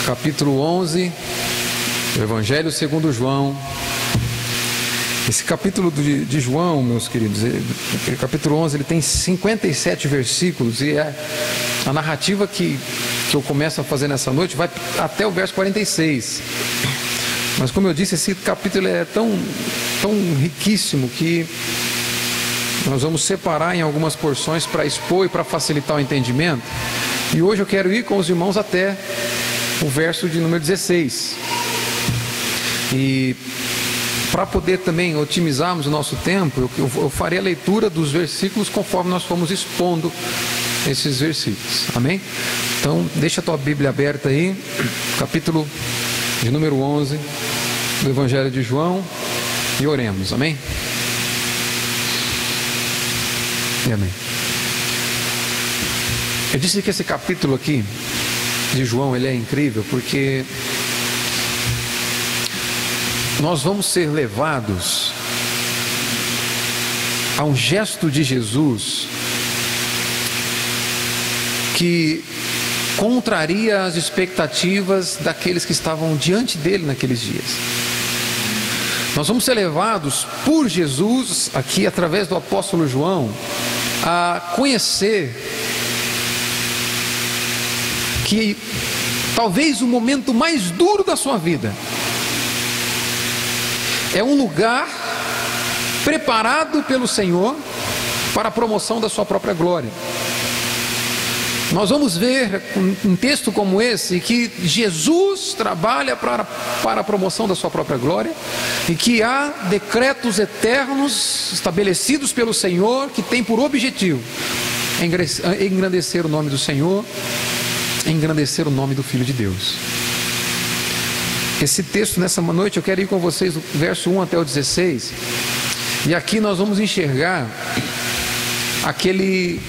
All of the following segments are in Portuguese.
capítulo 11, do Evangelho segundo João. Esse capítulo de João, meus queridos, capítulo 11, ele tem 57 versículos, e a narrativa que eu começo a fazer nessa noite vai até o verso 46. Mas como eu disse, esse capítulo é tão riquíssimo que nós vamos separar em algumas porções para expor e para facilitar o entendimento. E hoje eu quero ir com os irmãos até o verso de número 16. E para poder também otimizarmos o nosso tempo, eu farei a leitura dos versículos conforme nós fomos expondo esses versículos. Amém? Então, deixa a tua Bíblia aberta aí, capítulo de número 11 do Evangelho de João, e oremos. Amém? E amém. Eu disse que esse capítulo aqui de João, ele é incrível porque nós vamos ser levados a um gesto de Jesus que contraria as expectativas daqueles que estavam diante dele naqueles dias. Nós vamos ser levados por Jesus, aqui através do apóstolo João, a conhecer que talvez o momento mais duro da sua vida é um lugar preparado pelo Senhor para a promoção da sua própria glória. Nós vamos ver um texto como esse, que Jesus trabalha para a promoção da sua própria glória, e que há decretos eternos estabelecidos pelo Senhor, que tem por objetivo engrandecer o nome do Senhor, engrandecer o nome do Filho de Deus. Esse texto, nessa noite, eu quero ir com vocês do verso 1 até o 16, e aqui nós vamos enxergar aquele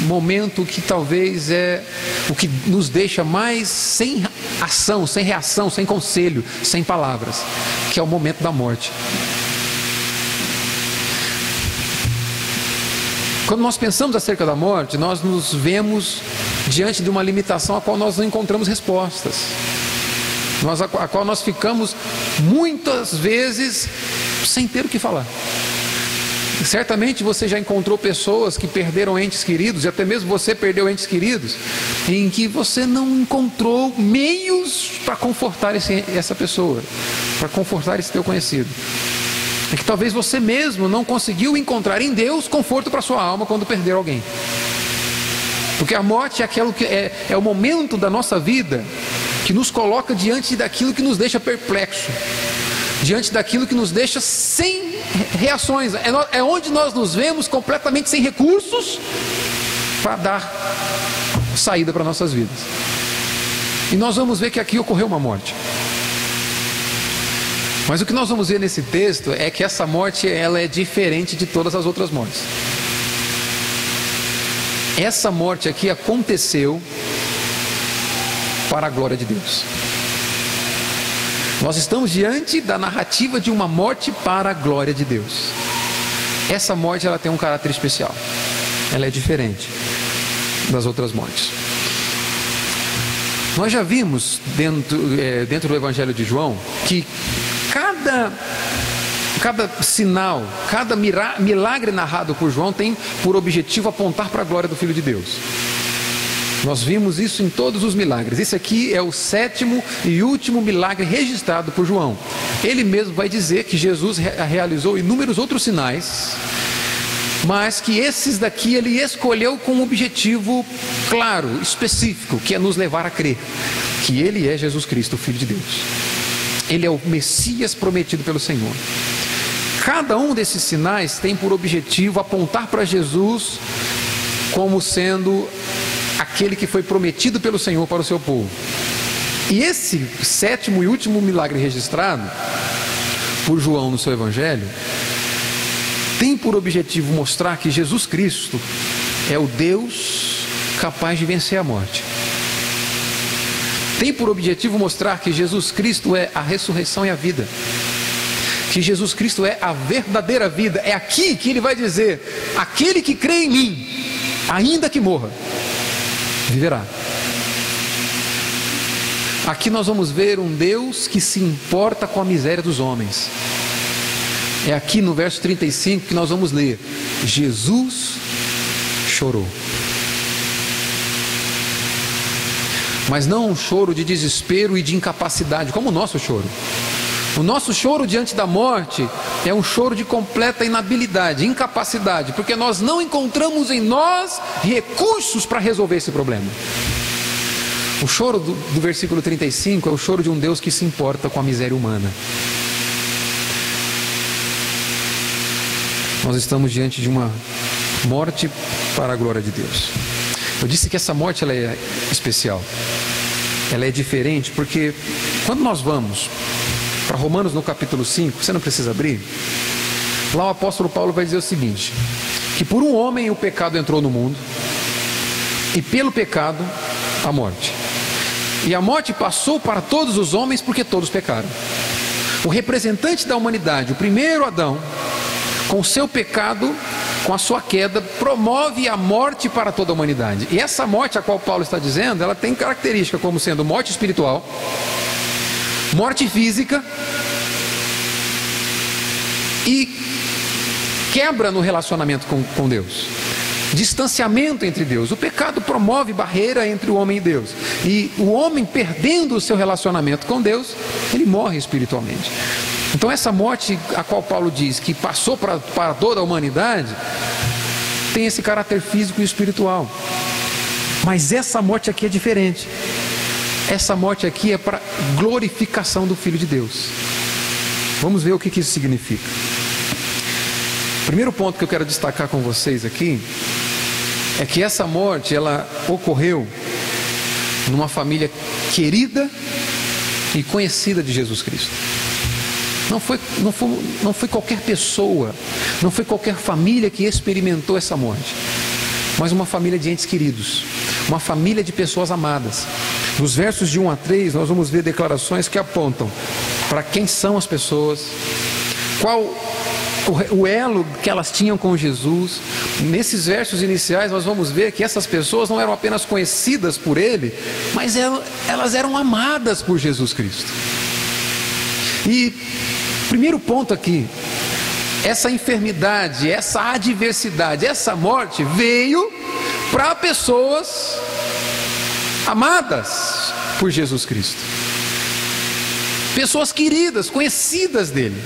momento que talvez é o que nos deixa mais sem ação, sem reação, sem conselho, sem palavras, que é o momento da morte. Quando nós pensamos acerca da morte, nós nos vemos diante de uma limitação a qual nós não encontramos respostas, a qual nós ficamos muitas vezes sem ter o que falar. Certamente você já encontrou pessoas que perderam entes queridos, e até mesmo você perdeu entes queridos, em que você não encontrou meios para confortar essa pessoa, para confortar esse teu conhecido. É que talvez você mesmo não conseguiu encontrar em Deus conforto para sua alma quando perder alguém. Porque a morte é aquilo que é o momento da nossa vida que nos coloca diante daquilo que nos deixa perplexo, diante daquilo que nos deixa sem reações. É onde nós nos vemos completamente sem recursos para dar saída para nossas vidas. E nós vamos ver que aqui ocorreu uma morte. Mas o que nós vamos ver nesse texto é que essa morte, ela é diferente de todas as outras mortes. Essa morte aqui aconteceu para a glória de Deus. Nós estamos diante da narrativa de uma morte para a glória de Deus. Essa morte, ela tem um caráter especial. Ela é diferente das outras mortes. Nós já vimos dentro do Evangelho de João que cada sinal, cada milagre narrado por João tem por objetivo apontar para a glória do Filho de Deus. Nós vimos isso em todos os milagres. Esse aqui é o 7º e último milagre registrado por João. Ele mesmo vai dizer que Jesus realizou inúmeros outros sinais, mas que esses daqui ele escolheu com um objetivo claro, específico, que é nos levar a crer que Ele é Jesus Cristo, o Filho de Deus. Ele é o Messias prometido pelo Senhor. Cada um desses sinais tem por objetivo apontar para Jesus como sendo aquele que foi prometido pelo Senhor para o seu povo. E esse 7º e último milagre registrado por João no seu Evangelho tem por objetivo mostrar que Jesus Cristo é o Deus capaz de vencer a morte. Tem por objetivo mostrar que Jesus Cristo é a ressurreição e a vida, que Jesus Cristo é a verdadeira vida. É aqui que ele vai dizer: aquele que crê em mim, ainda que morra, viverá. Aqui nós vamos ver um Deus que se importa com a miséria dos homens. É aqui no verso 35 que nós vamos ler: Jesus chorou. Mas não um choro de desespero e de incapacidade, como o nosso choro. O nosso choro diante da morte é um choro de completa inabilidade, incapacidade, porque nós não encontramos em nós recursos para resolver esse problema. O choro do versículo 35 é o choro de um Deus que se importa com a miséria humana. Nós estamos diante de uma morte para a glória de Deus. Eu disse que essa morte ela é especial. Ela é diferente porque quando nós vamos para Romanos no capítulo 5, você não precisa abrir. Lá o apóstolo Paulo vai dizer o seguinte: que por um homem o pecado entrou no mundo, e pelo pecado a morte. E a morte passou para todos os homens porque todos pecaram. O representante da humanidade, o primeiro Adão, com o seu pecado, com a sua queda, promove a morte para toda a humanidade. E essa morte a qual Paulo está dizendo, ela tem característica como sendo morte espiritual, morte física e quebra no relacionamento com Deus, distanciamento entre Deus. O pecado promove barreira entre o homem e Deus, e o homem, perdendo o seu relacionamento com Deus, ele morre espiritualmente. Então essa morte a qual Paulo diz que passou para toda a humanidade tem esse caráter físico e espiritual. Mas essa morte aqui é diferente. Essa morte aqui é para glorificação do Filho de Deus. Vamos ver o que isso significa. O primeiro ponto que eu quero destacar com vocês aqui é que essa morte ela ocorreu numa família querida e conhecida de Jesus Cristo. Não foi qualquer pessoa, não foi qualquer família que experimentou essa morte, mas uma família de entes queridos, uma família de pessoas amadas. Nos versos de 1 a 3 nós vamos ver declarações que apontam para quem são as pessoas, qual o elo que elas tinham com Jesus. Nesses versos iniciais nós vamos ver que essas pessoas não eram apenas conhecidas por Ele, mas elas eram amadas por Jesus Cristo. E primeiro ponto aqui, essa enfermidade, essa adversidade, essa morte veio para pessoas amadas por Jesus Cristo, pessoas queridas, conhecidas dele.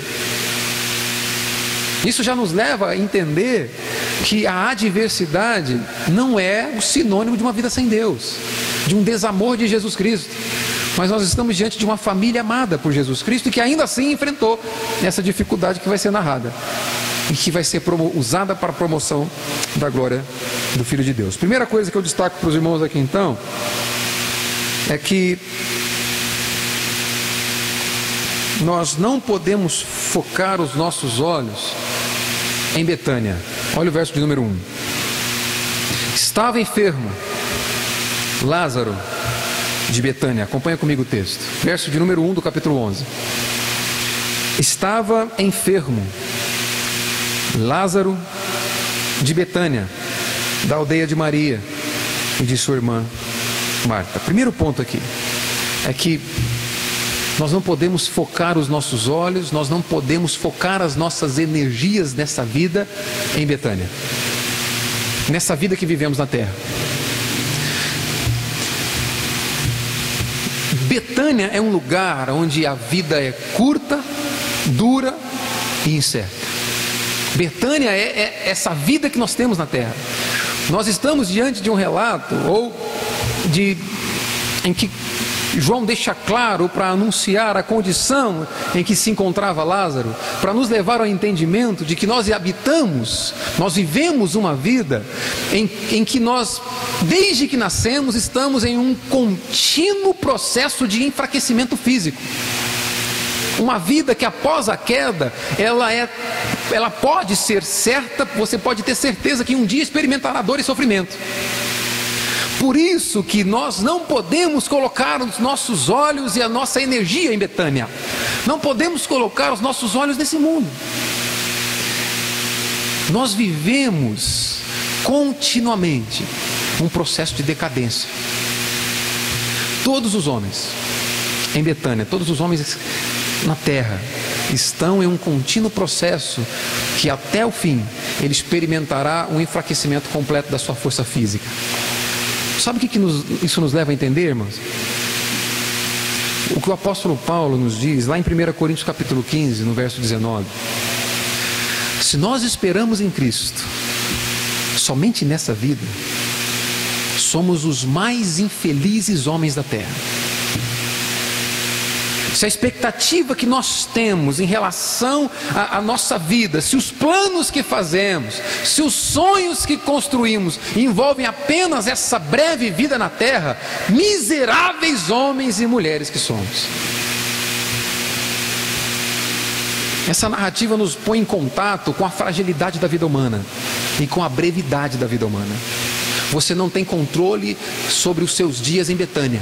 Isso já nos leva a entender que a adversidade não é o sinônimo de uma vida sem Deus, de um desamor de Jesus Cristo. Mas nós estamos diante de uma família amada por Jesus Cristo e que ainda assim enfrentou essa dificuldade que vai ser narrada e que vai ser usada para a promoção da glória do Filho de Deus. Primeira coisa que eu destaco para os irmãos aqui então é que nós não podemos focar os nossos olhos em Betânia. Olha o verso de número 1. Estava enfermo Lázaro de Betânia. Acompanha comigo o texto. Verso de número 1 do capítulo 11. Estava enfermo Lázaro de Betânia, da aldeia de Maria e de sua irmã Marta. Primeiro ponto aqui é que nós não podemos focar os nossos olhos, nós não podemos focar as nossas energias nessa vida em Betânia, nessa vida que vivemos na terra. Betânia é um lugar onde a vida é curta, dura e incerta. Betânia é essa vida que nós temos na terra. Nós estamos diante de um relato em que João deixa claro para anunciar a condição em que se encontrava Lázaro, para nos levar ao entendimento de que nós vivemos uma vida em que nós, desde que nascemos, estamos em um contínuo processo de enfraquecimento físico. Uma vida que após a queda, ela pode ser certa, você pode ter certeza que um dia experimentará dor e sofrimento. Por isso que nós não podemos colocar os nossos olhos e a nossa energia em Betânia. Não podemos colocar os nossos olhos nesse mundo. Nós vivemos continuamente um processo de decadência. Todos os homens, em Betânia, todos os homens na terra estão em um contínuo processo que até o fim ele experimentará um enfraquecimento completo da sua força física. Sabe o que isso nos leva a entender, irmãos? O que o apóstolo Paulo nos diz lá em 1 Coríntios capítulo 15, no verso 19: se nós esperamos em Cristo somente nessa vida, somos os mais infelizes homens da terra. Se a expectativa que nós temos em relação à nossa vida, se os planos que fazemos, se os sonhos que construímos envolvem apenas essa breve vida na terra, miseráveis homens e mulheres que somos. Essa narrativa nos põe em contato com a fragilidade da vida humana e com a brevidade da vida humana. Você não tem controle sobre os seus dias em Betânia.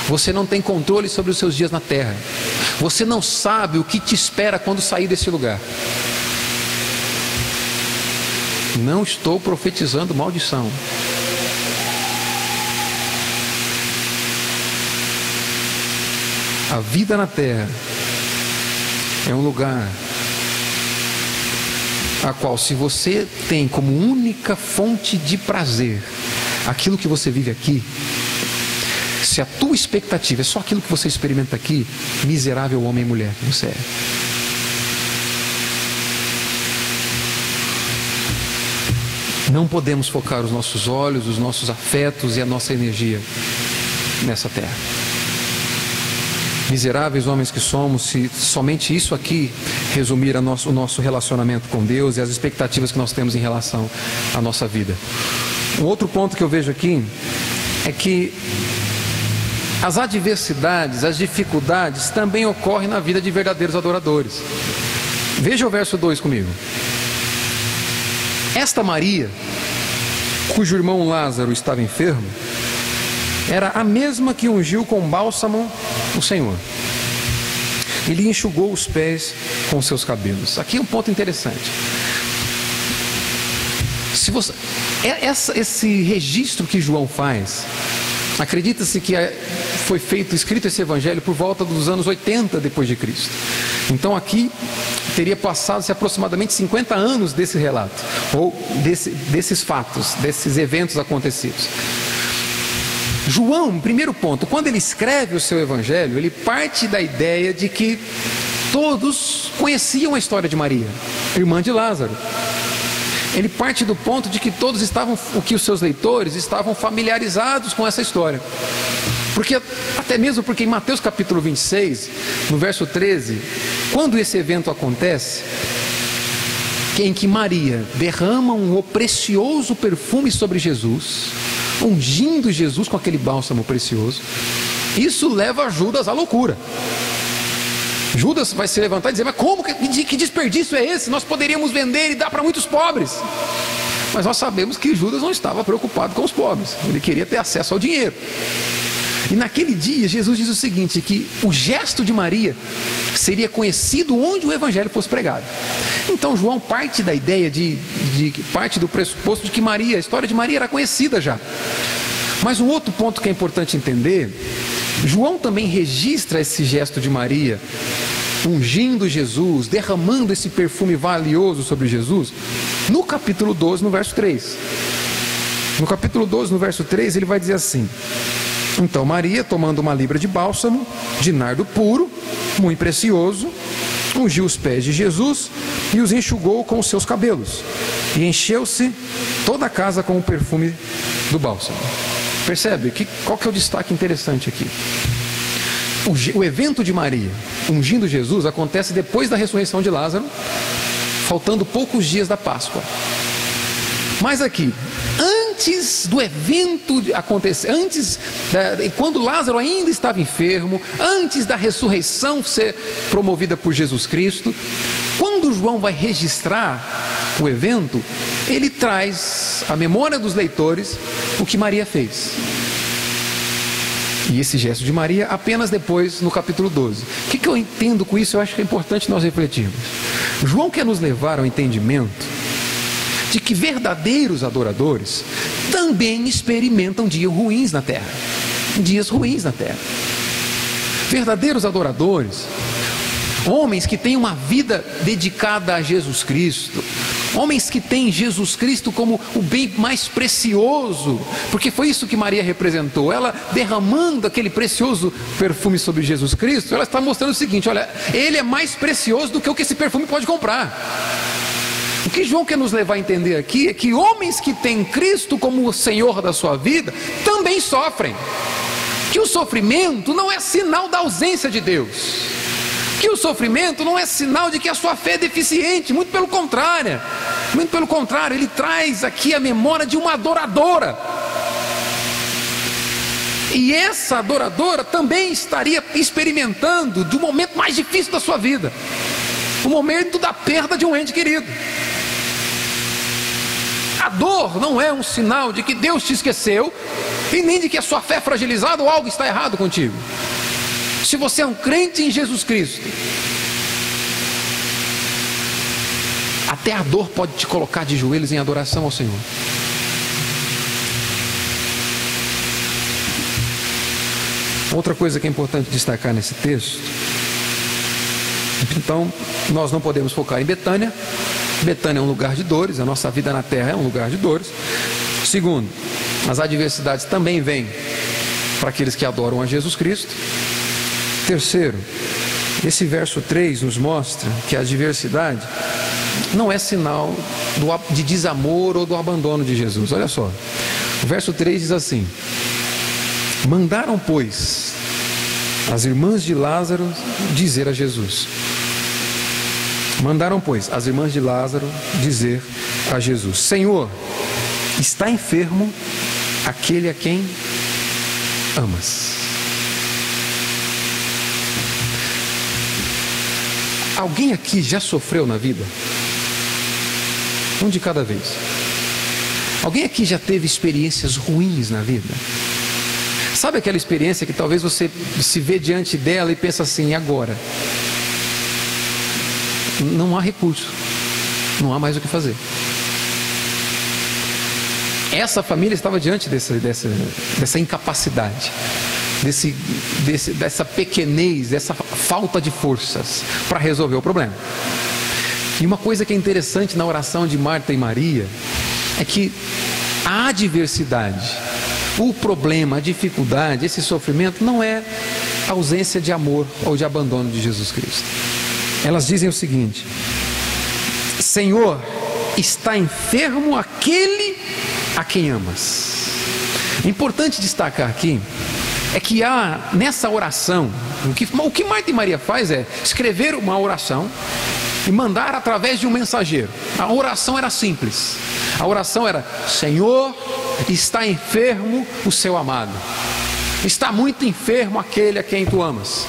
Você não tem controle sobre os seus dias na terra. Você não sabe o que te espera quando sair desse lugar. Não estou profetizando maldição. A vida na terra é um lugar a qual, se você tem como única fonte de prazer aquilo que você vive aqui, se a tua expectativa é só aquilo que você experimenta aqui, miserável homem e mulher que você é. Não podemos focar os nossos olhos, os nossos afetos e a nossa energia nessa terra. Miseráveis homens que somos, se somente isso aqui resumir o nosso relacionamento com Deus e as expectativas que nós temos em relação à nossa vida. Um outro ponto que eu vejo aqui é que as adversidades, as dificuldades também ocorrem na vida de verdadeiros adoradores. Veja o verso 2 comigo. Esta Maria, cujo irmão Lázaro estava enfermo, era a mesma que ungiu com bálsamo o Senhor e lhe enxugou os pés com seus cabelos. Aqui é um ponto interessante. Esse registro que João faz, acredita-se que foi escrito esse evangelho por volta dos anos 80 depois de Cristo. Então aqui teria passado-se aproximadamente 50 anos desse relato, ou desses fatos, desses eventos acontecidos. João, primeiro ponto, quando ele escreve o seu evangelho, ele parte da ideia de que todos conheciam a história de Maria, irmã de Lázaro. Ele parte do ponto de que todos os seus leitores estavam familiarizados com essa história. Até mesmo porque em Mateus capítulo 26, no verso 13, quando esse evento acontece, em que Maria derrama um precioso perfume sobre Jesus, ungindo Jesus com aquele bálsamo precioso, isso leva Judas à loucura. Judas vai se levantar e dizer: mas como, que desperdício é esse? Nós poderíamos vender e dar para muitos pobres. Mas nós sabemos que Judas não estava preocupado com os pobres, ele queria ter acesso ao dinheiro. E naquele dia Jesus diz o seguinte, que o gesto de Maria seria conhecido onde o evangelho fosse pregado. Então João parte da ideia parte do pressuposto de que a história de Maria era conhecida já. Mas um outro ponto que é importante entender, João também registra esse gesto de Maria ungindo Jesus, derramando esse perfume valioso sobre Jesus, no capítulo 12, no verso 3. No capítulo 12, no verso 3, ele vai dizer assim: então Maria, tomando uma libra de bálsamo, de nardo puro, muito precioso, ungiu os pés de Jesus e os enxugou com os seus cabelos, e encheu-se toda a casa com o perfume do bálsamo. Percebe? Qual que é o destaque interessante aqui? O evento de Maria ungindo Jesus acontece depois da ressurreição de Lázaro, faltando poucos dias da Páscoa. Mas aqui, antes do evento acontecer, quando Lázaro ainda estava enfermo, antes da ressurreição ser promovida por Jesus Cristo, quando João vai registrar o evento, ele traz à memória dos leitores o que Maria fez. E esse gesto de Maria apenas depois, no capítulo 12. O que eu entendo com isso? Eu acho que é importante nós refletirmos. João quer nos levar ao entendimento de que verdadeiros adoradores também experimentam dias ruins na terra. Dias ruins na terra. Verdadeiros adoradores, homens que têm uma vida dedicada a Jesus Cristo, homens que têm Jesus Cristo como o bem mais precioso, porque foi isso que Maria representou. Ela derramando aquele precioso perfume sobre Jesus Cristo, ela está mostrando o seguinte: olha, ele é mais precioso do que o que esse perfume pode comprar. O que João quer nos levar a entender aqui é que homens que têm Cristo como o Senhor da sua vida também sofrem, que o sofrimento não é sinal da ausência de Deus, que o sofrimento não é sinal de que a sua fé é deficiente, muito pelo contrário, ele traz aqui a memória de uma adoradora, e essa adoradora também estaria experimentando do momento mais difícil da sua vida, o momento da perda de um ente querido. A dor não é um sinal de que Deus te esqueceu, e nem de que a sua fé é fragilizada ou algo está errado contigo. Se você é um crente em Jesus Cristo, até a dor pode te colocar de joelhos em adoração ao Senhor. Outra coisa que é importante destacar nesse texto, então, nós não podemos focar em Betânia. Betânia é um lugar de dores, a nossa vida na terra é um lugar de dores. Segundo, as adversidades também vêm para aqueles que adoram a Jesus Cristo. Terceiro, esse verso 3 nos mostra que a adversidade não é sinal de desamor ou do abandono de Jesus. Olha só, o verso 3 diz assim: mandaram, pois, as irmãs de Lázaro dizer a Jesus. Mandaram, pois, as irmãs de Lázaro dizer a Jesus: Senhor, está enfermo aquele a quem amas. Alguém aqui já sofreu na vida? Um de cada vez. Alguém aqui já teve experiências ruins na vida? Sabe aquela experiência que talvez você se vê diante dela e pensa assim: e agora? Não há recurso, não há mais o que fazer. Essa família estava diante dessa incapacidade, dessa pequenez, dessa falta de forças para resolver o problema. E uma coisa que é interessante na oração de Marta e Maria é que a adversidade, o problema, a dificuldade, esse sofrimento não é ausência de amor ou de abandono de Jesus Cristo. Elas dizem o seguinte: Senhor, está enfermo aquele a quem amas. É importante destacar aqui é que há nessa oração, o que Marta e Maria faz é escrever uma oração e mandar através de um mensageiro. A oração era simples. A oração era: Senhor, está enfermo o seu amado, está muito enfermo aquele a quem tu amas.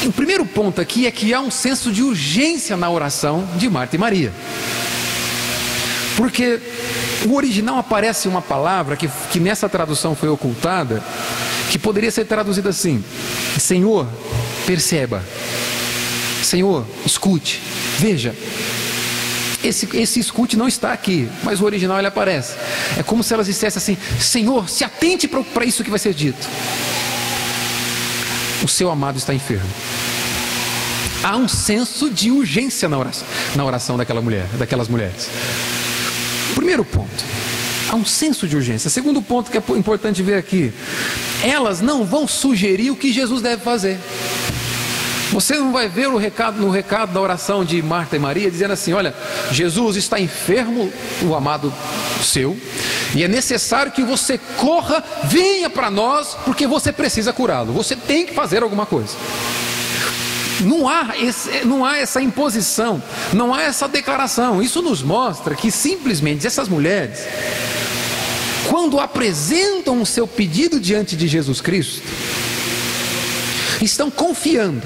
O primeiro ponto aqui é que há um senso de urgência na oração de Marta e Maria, porque o original aparece uma palavra que nessa tradução foi ocultada, que poderia ser traduzida assim: Senhor, perceba, Senhor, escute, veja. Esse escute não está aqui, mas o original ele aparece. É como se elas dissessem assim: Senhor, se atente para isso que vai ser dito. O seu amado está enfermo. Há um senso de urgência na oração daquelas mulheres. Primeiro ponto, há um senso de urgência. Segundo ponto que é importante ver aqui: elas não vão sugerir o que Jesus deve fazer. Você não vai ver no recado da oração de Marta e Maria dizendo assim: olha, Jesus está enfermo, o amado seu, e é necessário que você corra, venha para nós, porque você precisa curá-lo, você tem que fazer alguma coisa. Não há essa imposição, não há essa declaração. Isso nos mostra que simplesmente essas mulheres, quando apresentam o seu pedido diante de Jesus Cristo, estão confiando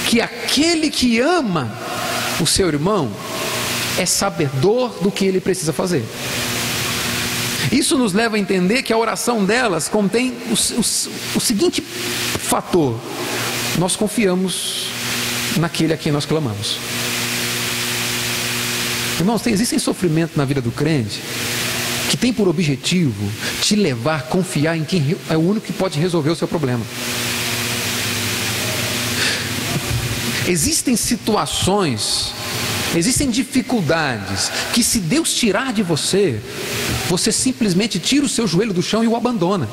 que aquele que ama o seu irmão é sabedor do que ele precisa fazer. Isso nos leva a entender que a oração delas contém o seguinte fator: nós confiamos naquele a quem nós clamamos. Irmãos, existem sofrimento na vida do crente que tem por objetivo te levar a confiar em quem é o único que pode resolver o seu problema. Existem situações, existem dificuldades que, se Deus tirar de você, você simplesmente tira o seu joelho do chão e o abandona.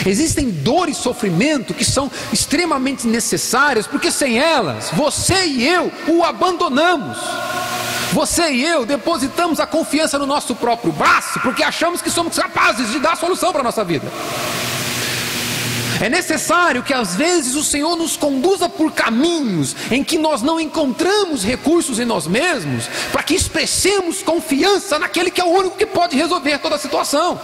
Existem dores e sofrimento que são extremamente necessárias, porque sem elas, você e eu o abandonamos. Você e eu depositamos a confiança no nosso próprio braço, porque achamos que somos capazes de dar a solução para a nossa vida. É necessário que às vezes o Senhor nos conduza por caminhos em que nós não encontramos recursos em nós mesmos, para que expressemos confiança naquele que é o único que pode resolver toda a situação.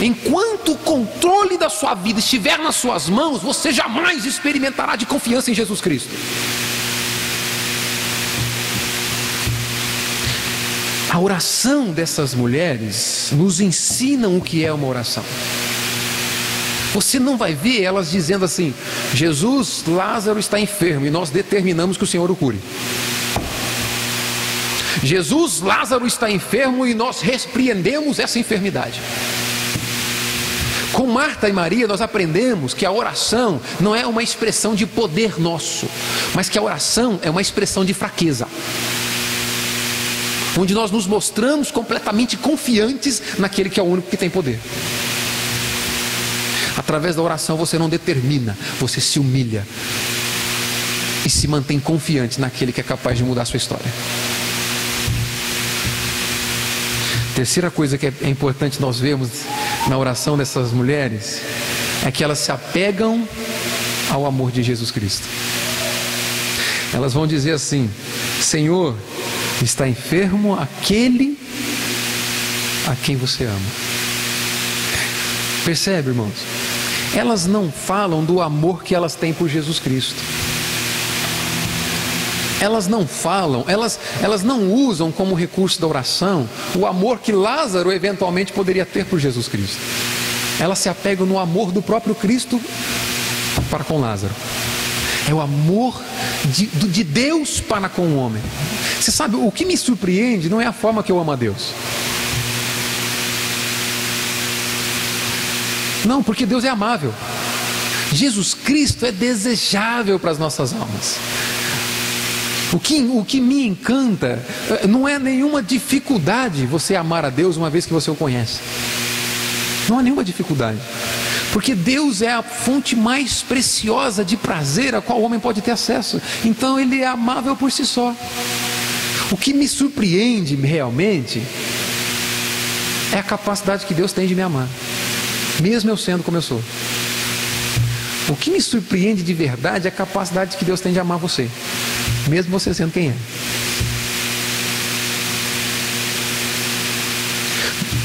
Enquanto o controle da sua vida estiver nas suas mãos, você jamais experimentará de confiança em Jesus Cristo. A oração dessas mulheres nos ensinam o que é uma oração. Você não vai ver elas dizendo assim: Jesus, Lázaro está enfermo e nós determinamos que o Senhor o cure. Jesus, Lázaro está enfermo e nós repreendemos essa enfermidade. Com Marta e Maria nós aprendemos que a oração não é uma expressão de poder nosso, mas que a oração é uma expressão de fraqueza, onde nós nos mostramos completamente confiantes naquele que é o único que tem poder. Através da oração você não determina, você se humilha e se mantém confiante naquele que é capaz de mudar a sua história. Terceira coisa que é importante nós vermos na oração dessas mulheres é que elas se apegam ao amor de Jesus Cristo. Elas vão dizer assim: Senhor, está enfermo aquele a quem você ama. Percebe, irmãos? Elas não falam do amor que elas têm por Jesus Cristo. Elas não falam, elas não usam como recurso da oração o amor que Lázaro eventualmente poderia ter por Jesus Cristo. Elas se apegam no amor do próprio Cristo para com Lázaro. É o amor de Deus para com o homem. Você sabe, o que me surpreende não é a forma que eu amo a Deus. Não, porque Deus é amável. Jesus Cristo é desejável para as nossas almas. O que me encanta não é nenhuma dificuldade você amar a Deus uma vez que você o conhece. Não há nenhuma dificuldade. Porque Deus é a fonte mais preciosa de prazer a qual o homem pode ter acesso. Então Ele é amável por si só. O que me surpreende realmente é a capacidade que Deus tem de me amar, mesmo eu sendo como eu sou. O que me surpreende de verdade é a capacidade que Deus tem de amar você, mesmo você sendo quem é.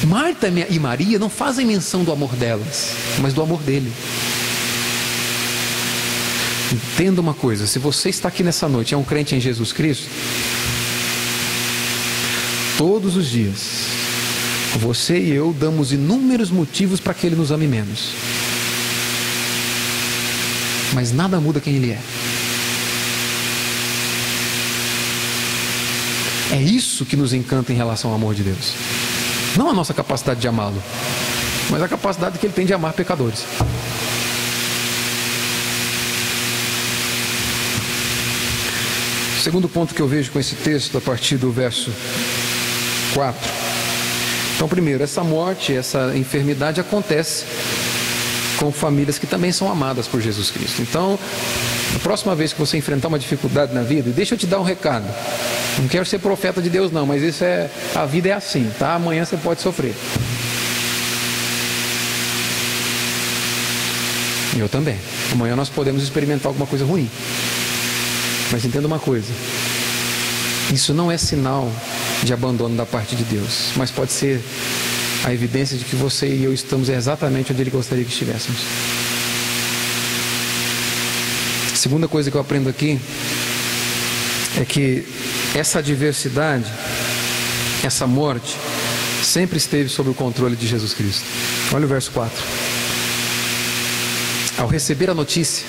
Marta e Maria não fazem menção do amor delas, mas do amor dele. Entenda uma coisa: se você está aqui nessa noite e é um crente em Jesus Cristo, todos os dias você e eu damos inúmeros motivos para que Ele nos ame menos, mas nada muda quem Ele é. É isso que nos encanta em relação ao amor de Deus. Não a nossa capacidade de amá-lo, mas a capacidade que Ele tem de amar pecadores. Segundo ponto que eu vejo com esse texto, a partir do verso 4. Então, primeiro, essa morte, essa enfermidade acontece com famílias que também são amadas por Jesus Cristo. Então, a próxima vez que você enfrentar uma dificuldade na vida, deixa eu te dar um recado. Não quero ser profeta de Deus não, mas a vida é assim, tá? Amanhã você pode sofrer. Eu também. Amanhã nós podemos experimentar alguma coisa ruim. Mas entenda uma coisa: isso não é sinal de abandono da parte de Deus, mas pode ser a evidência de que você e eu estamos exatamente onde Ele gostaria que estivéssemos. A segunda coisa que eu aprendo aqui é que essa adversidade, essa morte, sempre esteve sob o controle de Jesus Cristo. Olha o verso 4. Ao receber a notícia,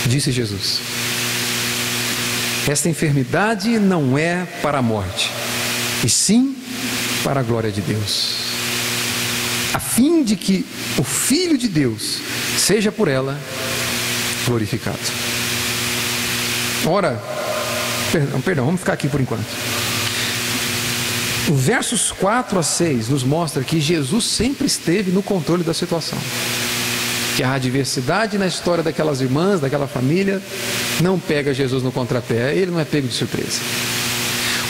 disse Jesus: esta enfermidade não é para a morte, e sim para a glória de Deus, a fim de que o Filho de Deus seja por ela glorificado. Ora, perdão, vamos ficar aqui por enquanto. Os versos 4 a 6 nos mostra que Jesus sempre esteve no controle da situação. Que a adversidade na história daquelas irmãs, daquela família, não pega Jesus no contrapé, ele não é pego de surpresa.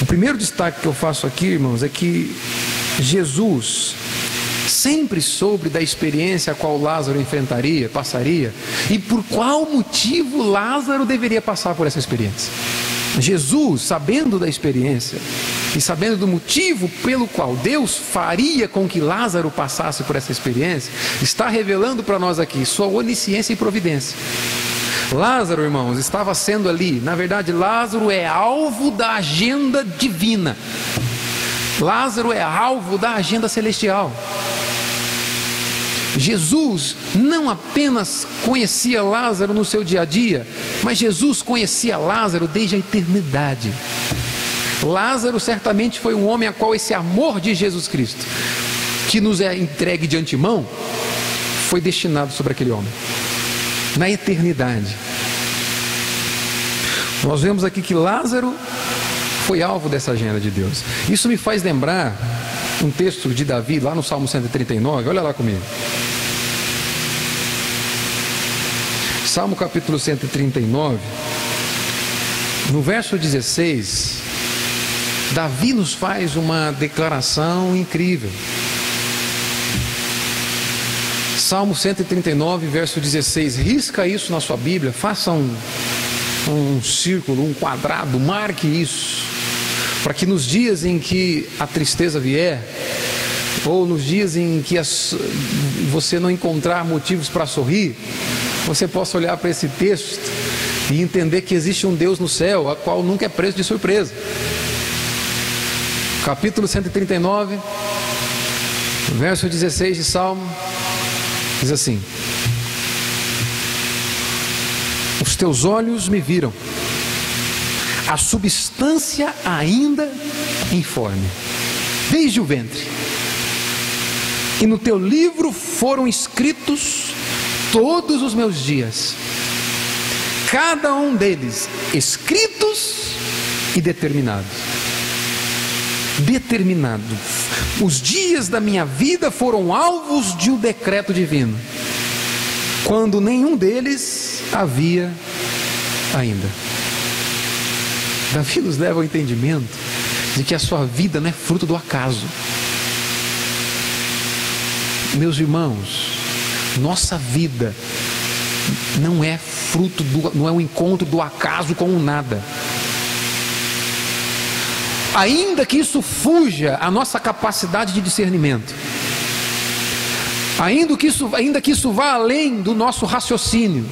O primeiro destaque que eu faço aqui, irmãos, é que Jesus sempre soube da experiência a qual Lázaro enfrentaria, passaria, e por qual motivo Lázaro deveria passar por essa experiência. Jesus, sabendo da experiência e sabendo do motivo pelo qual Deus faria com que Lázaro passasse por essa experiência, está revelando para nós aqui sua onisciência e providência. Lázaro, irmãos, estava sendo ali, na verdade, Lázaro é alvo da agenda divina. Lázaro é alvo da agenda celestial. Jesus não apenas conhecia Lázaro no seu dia a dia, mas Jesus conhecia Lázaro desde a eternidade. Lázaro certamente foi um homem a qual esse amor de Jesus Cristo, que nos é entregue de antemão, foi destinado sobre aquele homem, na eternidade. Nós vemos aqui que Lázaro foi alvo dessa agenda de Deus. Isso me faz lembrar um texto de Davi, lá no Salmo 139, olha lá comigo. Salmo capítulo 139, no verso 16, Davi nos faz uma declaração incrível. Salmo 139, verso 16, risca isso na sua Bíblia, faça um círculo, um quadrado, marque isso, para que nos dias em que a tristeza vier, ou nos dias em que você não encontrar motivos para sorrir, você possa olhar para esse texto e entender que existe um Deus no céu, a qual nunca é preso de surpresa. Capítulo 139, verso 16 de Salmo, diz assim: os teus olhos me viram, a substância ainda informe, desde o ventre, e no teu livro foram escritos todos os meus dias, cada um deles escritos e determinados. Determinado. Os dias da minha vida foram alvos de um decreto divino, quando nenhum deles havia ainda. Davi nos leva ao entendimento de que a sua vida não é fruto do acaso. Meus irmãos, nossa vida não é fruto não é um encontro do acaso com o nada. Ainda que isso fuja a nossa capacidade de discernimento, ainda que isso vá além do nosso raciocínio,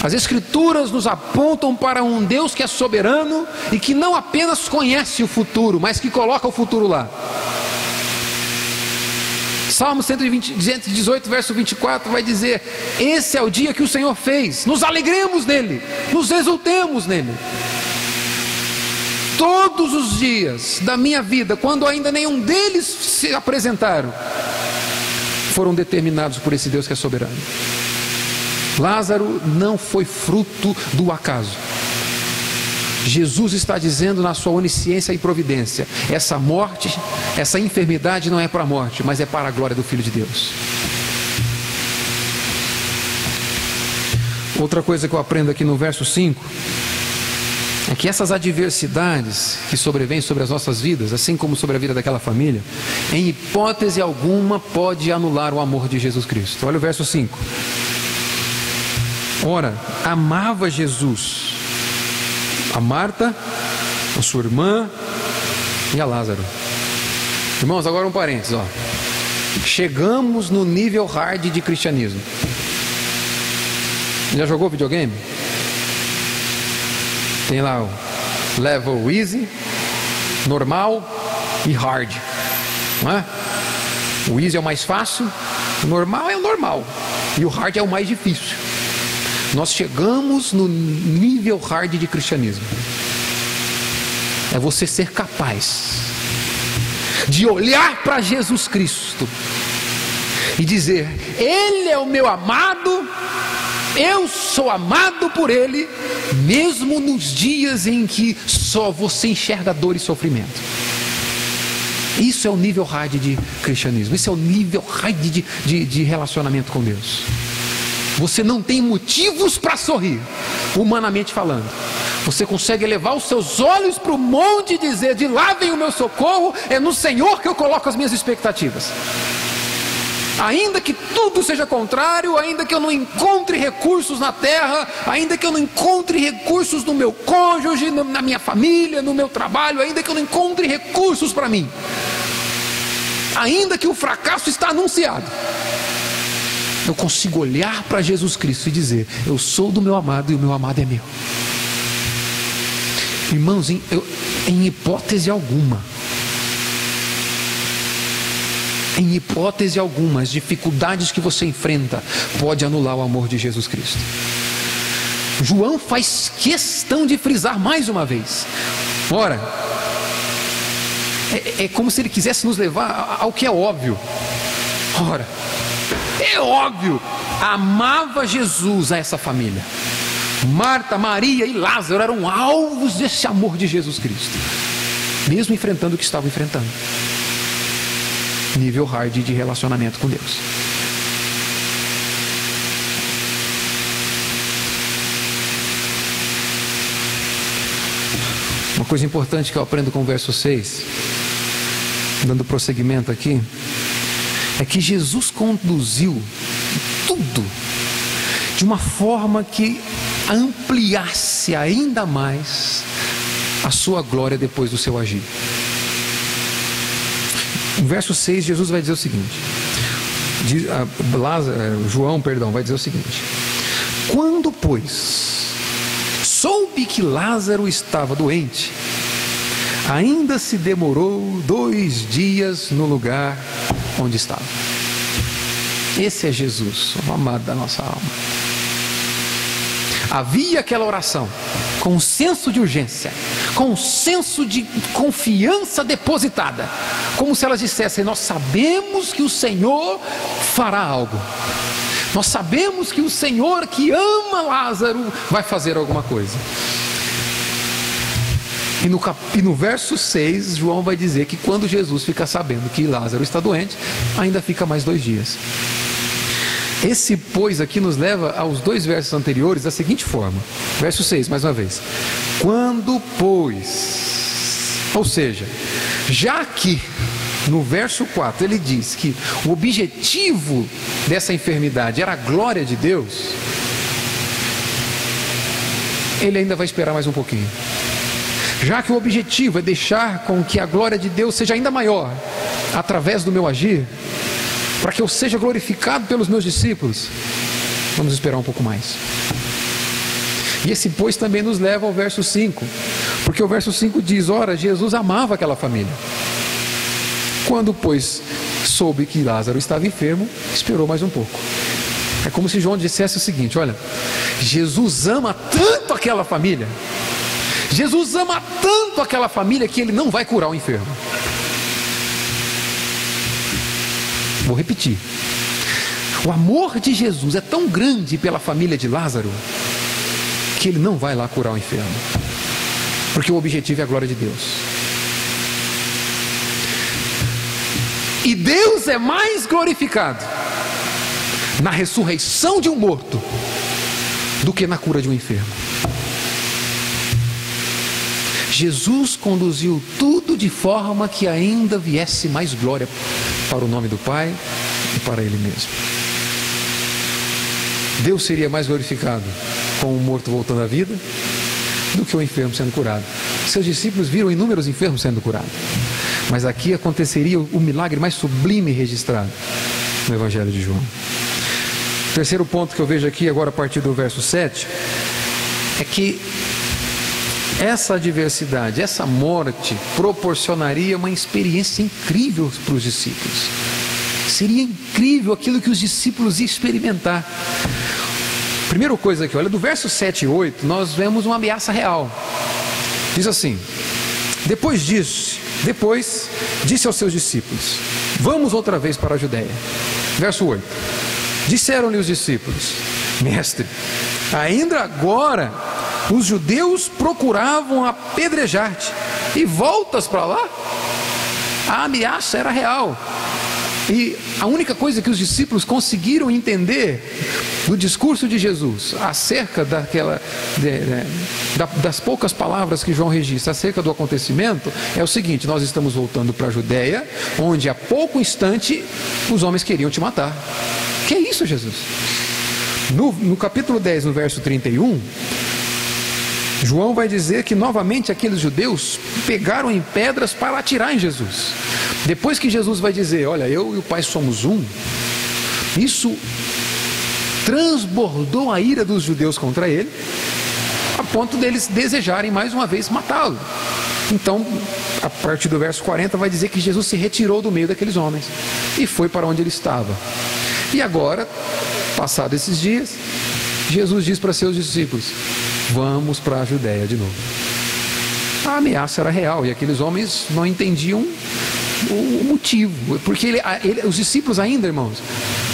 as Escrituras nos apontam para um Deus que é soberano e que não apenas conhece o futuro, mas que coloca o futuro lá. Salmo 118, verso 24 vai dizer: esse é o dia que o Senhor fez, nos alegremos nele, nos exultemos nele. Todos os dias da minha vida, quando ainda nenhum deles se apresentaram, foram determinados por esse Deus que é soberano. Lázaro não foi fruto do acaso. Jesus está dizendo na sua onisciência e providência: essa morte, essa enfermidade não é para a morte, mas é para a glória do Filho de Deus. Outra coisa que eu aprendo aqui no verso 5 é que essas adversidades que sobrevêm sobre as nossas vidas, assim como sobre a vida daquela família, em hipótese alguma pode anular o amor de Jesus Cristo. Olha o verso 5. Ora, amava Jesus a Marta, a sua irmã e a Lázaro. Irmãos, agora um parênteses, ó. Chegamos no nível hard de cristianismo. Já jogou videogame? Tem lá o level easy, normal e hard, não é? O easy é o mais fácil, o normal é o normal e o hard é o mais difícil. Nós chegamos no nível hard de cristianismo. É você ser capaz de olhar para Jesus Cristo e dizer: Ele é o meu amado, eu sou amado por Ele, mesmo nos dias em que só você enxerga dor e sofrimento. Isso é o nível hard de cristianismo, isso é o nível hard de relacionamento com Deus. Você não tem motivos para sorrir, humanamente falando. Você consegue elevar os seus olhos para o monte e dizer: de lá vem o meu socorro, é no Senhor que eu coloco as minhas expectativas. Ainda que tudo seja contrário, ainda que eu não encontre recursos na terra, ainda que eu não encontre recursos no meu cônjuge, na minha família, no meu trabalho, ainda que eu não encontre recursos para mim, ainda que o fracasso está anunciado, eu consigo olhar para Jesus Cristo e dizer: eu sou do meu amado e o meu amado é meu. Irmãos, em hipótese alguma, as dificuldades que você enfrenta pode anular o amor de Jesus Cristo. João faz questão de frisar mais uma vez. Ora, é como se ele quisesse nos levar ao que é óbvio. Ora, é óbvio, amava Jesus a essa família. Marta, Maria e Lázaro eram alvos desse amor de Jesus Cristo, mesmo enfrentando o que estavam enfrentando. Nível hard de relacionamento com Deus. Uma coisa importante que eu aprendo com o verso 6, dando prosseguimento aqui, é que Jesus conduziu tudo de uma forma que ampliasse ainda mais a sua glória depois do seu agir. No verso 6, Jesus vai dizer o seguinte, João vai dizer o seguinte: quando, pois, soube que Lázaro estava doente, ainda se demorou 2 dias no lugar onde estava. Esse é Jesus, o amado da nossa alma. Havia aquela oração com um senso de urgência, com um senso de confiança depositada, como se elas dissessem: nós sabemos que o Senhor fará algo, nós sabemos que o Senhor que ama Lázaro vai fazer alguma coisa. E no verso 6, João vai dizer que quando Jesus fica sabendo que Lázaro está doente, ainda fica mais 2 dias. Esse pois aqui nos leva aos 2 versos anteriores da seguinte forma. Verso 6, mais uma vez: quando pois, ou seja, já que no verso 4 ele diz que o objetivo dessa enfermidade era a glória de Deus, ele ainda vai esperar mais um pouquinho. Já que o objetivo é deixar com que a glória de Deus seja ainda maior através do meu agir, para que eu seja glorificado pelos meus discípulos, vamos esperar um pouco mais. E esse pois também nos leva ao verso 5, porque o verso 5 diz: ora, Jesus amava aquela família. Quando, pois, soube que Lázaro estava enfermo, esperou mais um pouco. É como se João dissesse o seguinte: olha, Jesus ama tanto aquela família, Jesus ama tanto aquela família que ele não vai curar o enfermo. Vou repetir: o amor de Jesus é tão grande pela família de Lázaro que ele não vai lá curar o enfermo, porque o objetivo é a glória de Deus. E Deus é mais glorificado na ressurreição de um morto do que na cura de um enfermo. Jesus conduziu tudo de forma que ainda viesse mais glória para o nome do Pai e para Ele mesmo. Deus seria mais glorificado com o morto voltando à vida do que o enfermo sendo curado. Seus discípulos viram inúmeros enfermos sendo curados, mas aqui aconteceria o milagre mais sublime registrado no Evangelho de João. O terceiro ponto que eu vejo aqui agora a partir do verso 7 é que essa adversidade, essa morte proporcionaria uma experiência incrível para os discípulos. Seria incrível aquilo que os discípulos iam experimentar. Primeira coisa aqui, olha, do verso 7 e 8, nós vemos uma ameaça real. Diz assim: depois disse aos seus discípulos: vamos outra vez para a Judéia. Verso 8. Disseram-lhe os discípulos: Mestre, ainda agora os judeus procuravam apedrejar-te e voltas para lá? A ameaça era real. E a única coisa que os discípulos conseguiram entender do discurso de Jesus acerca das poucas palavras que João registra acerca do acontecimento é o seguinte: nós estamos voltando para a Judéia, onde há pouco instante os homens queriam te matar. Que é isso, Jesus? No capítulo 10, no verso 31, João vai dizer que novamente aqueles judeus pegaram em pedras para atirar em Jesus. Depois que Jesus vai dizer: olha, eu e o Pai somos um, isso transbordou a ira dos judeus contra ele, a ponto deles desejarem mais uma vez matá-lo. Então, a partir do verso 40 vai dizer que Jesus se retirou do meio daqueles homens e foi para onde ele estava. E agora, passados esses dias, Jesus diz para seus discípulos: vamos para a Judéia de novo. A ameaça era real e aqueles homens não entendiam o motivo, porque os discípulos ainda, irmãos,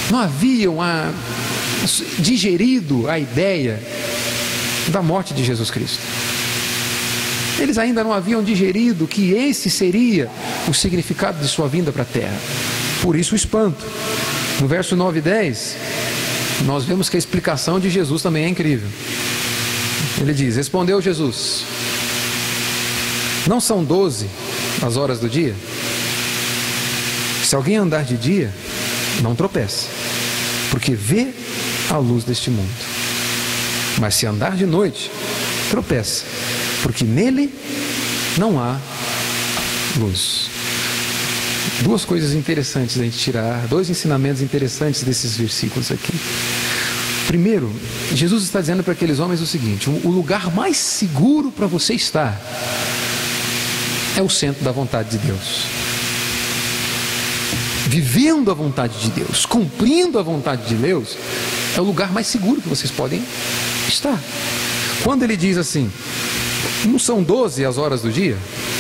não haviam digerido a ideia da morte de Jesus Cristo. Eles ainda não haviam digerido que esse seria o significado de sua vinda para a terra. Por isso o espanto. No verso 9 e 10, nós vemos que a explicação de Jesus também é incrível. Ele diz: respondeu Jesus: não são 12 as horas do dia? Se alguém andar de dia, não tropeça, porque vê a luz deste mundo. Mas se andar de noite, tropeça, porque nele não há luz. Duas coisas interessantes a gente tirar, dois ensinamentos interessantes desses versículos aqui. Primeiro, Jesus está dizendo para aqueles homens o seguinte: o lugar mais seguro para você estar é o centro da vontade de Deus. Vivendo a vontade de Deus, cumprindo a vontade de Deus, é o lugar mais seguro que vocês podem estar. Quando ele diz assim: não são 12 as horas do dia?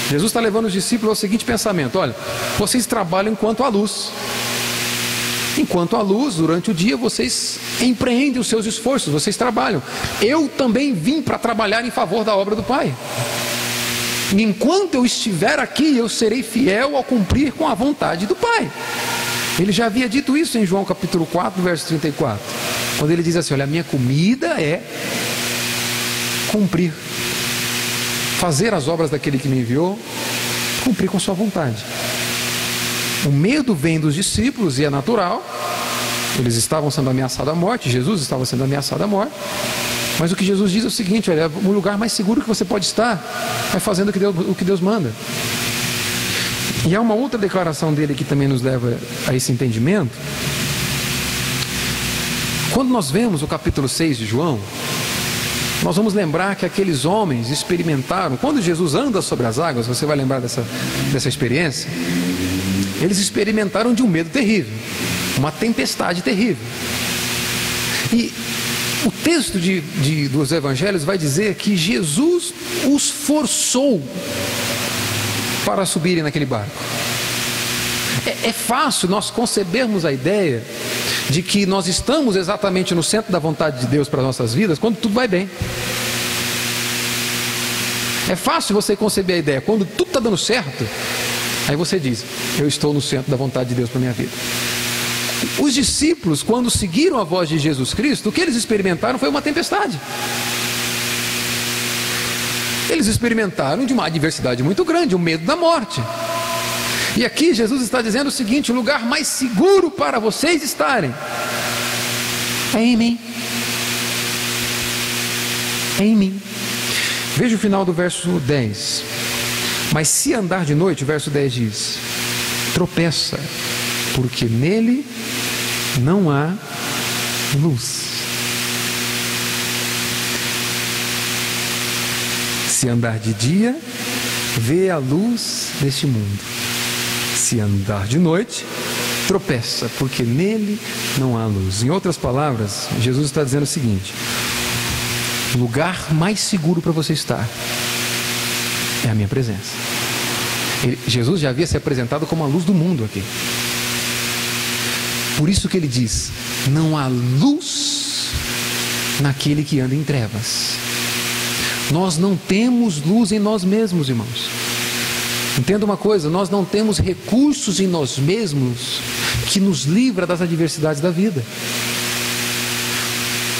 Jesus está levando os discípulos ao seguinte pensamento: olha, vocês trabalham enquanto há luz. Enquanto há luz, durante o dia, vocês empreendem os seus esforços, vocês trabalham. Eu também vim para trabalhar em favor da obra do Pai. E enquanto eu estiver aqui, eu serei fiel ao cumprir com a vontade do Pai. Ele já havia dito isso em João capítulo 4, verso 34. Quando ele diz assim: olha, a minha comida é cumprir, fazer as obras daquele que me enviou, cumprir com sua vontade. O medo vem dos discípulos e é natural. Eles estavam sendo ameaçados à morte, Jesus estava sendo ameaçado à morte. Mas o que Jesus diz é o seguinte: olha, o lugar mais seguro que você pode estar é fazendo o que Deus manda. E há uma outra declaração dele que também nos leva a esse entendimento. Quando nós vemos o capítulo 6 de João, nós vamos lembrar que aqueles homens experimentaram, quando Jesus anda sobre as águas, você vai lembrar dessa experiência, eles experimentaram de um medo terrível, uma tempestade terrível. E o texto dos evangelhos vai dizer que Jesus os forçou para subirem naquele barco. É fácil nós concebermos a ideia de que nós estamos exatamente no centro da vontade de Deus para as nossas vidas quando tudo vai bem. É fácil você conceber a ideia quando tudo está dando certo, aí você diz: eu estou no centro da vontade de Deus para a minha vida. Os discípulos, quando seguiram a voz de Jesus Cristo, o que eles experimentaram foi uma tempestade. Eles experimentaram de uma adversidade muito grande, o medo da morte. E aqui Jesus está dizendo o seguinte: o lugar mais seguro para vocês estarem é em mim. É em mim. Veja o final do verso 10. Mas se andar de noite, o verso 10 diz: tropeça, porque nele não há luz. Se andar de dia, vê a luz deste mundo. Se andar de noite, tropeça, porque nele não há luz. Em outras palavras, Jesus está dizendo o seguinte: o lugar mais seguro para você estar é a minha presença. Jesus já havia se apresentado como a luz do mundo aqui. Por isso que ele diz: não há luz naquele que anda em trevas. Nós não temos luz em nós mesmos, irmãos. Entenda uma coisa: nós não temos recursos em nós mesmos que nos livra das adversidades da vida.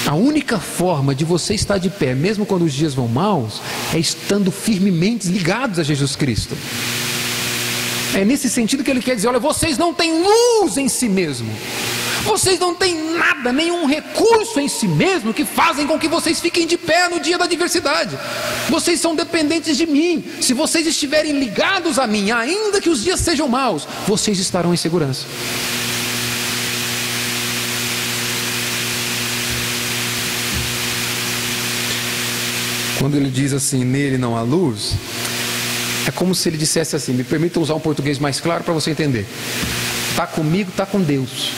A única forma de você estar de pé, mesmo quando os dias vão maus, é estando firmemente ligados a Jesus Cristo. É nesse sentido que ele quer dizer: olha, vocês não têm luz em si mesmo. Vocês não têm nada, nenhum recurso em si mesmo que fazem com que vocês fiquem de pé no dia da adversidade. Vocês são dependentes de mim. Se vocês estiverem ligados a mim, ainda que os dias sejam maus, vocês estarão em segurança. Quando ele diz assim: nele não há luz, é como se ele dissesse assim, me permita usar um português mais claro para você entender: está comigo, está com Deus.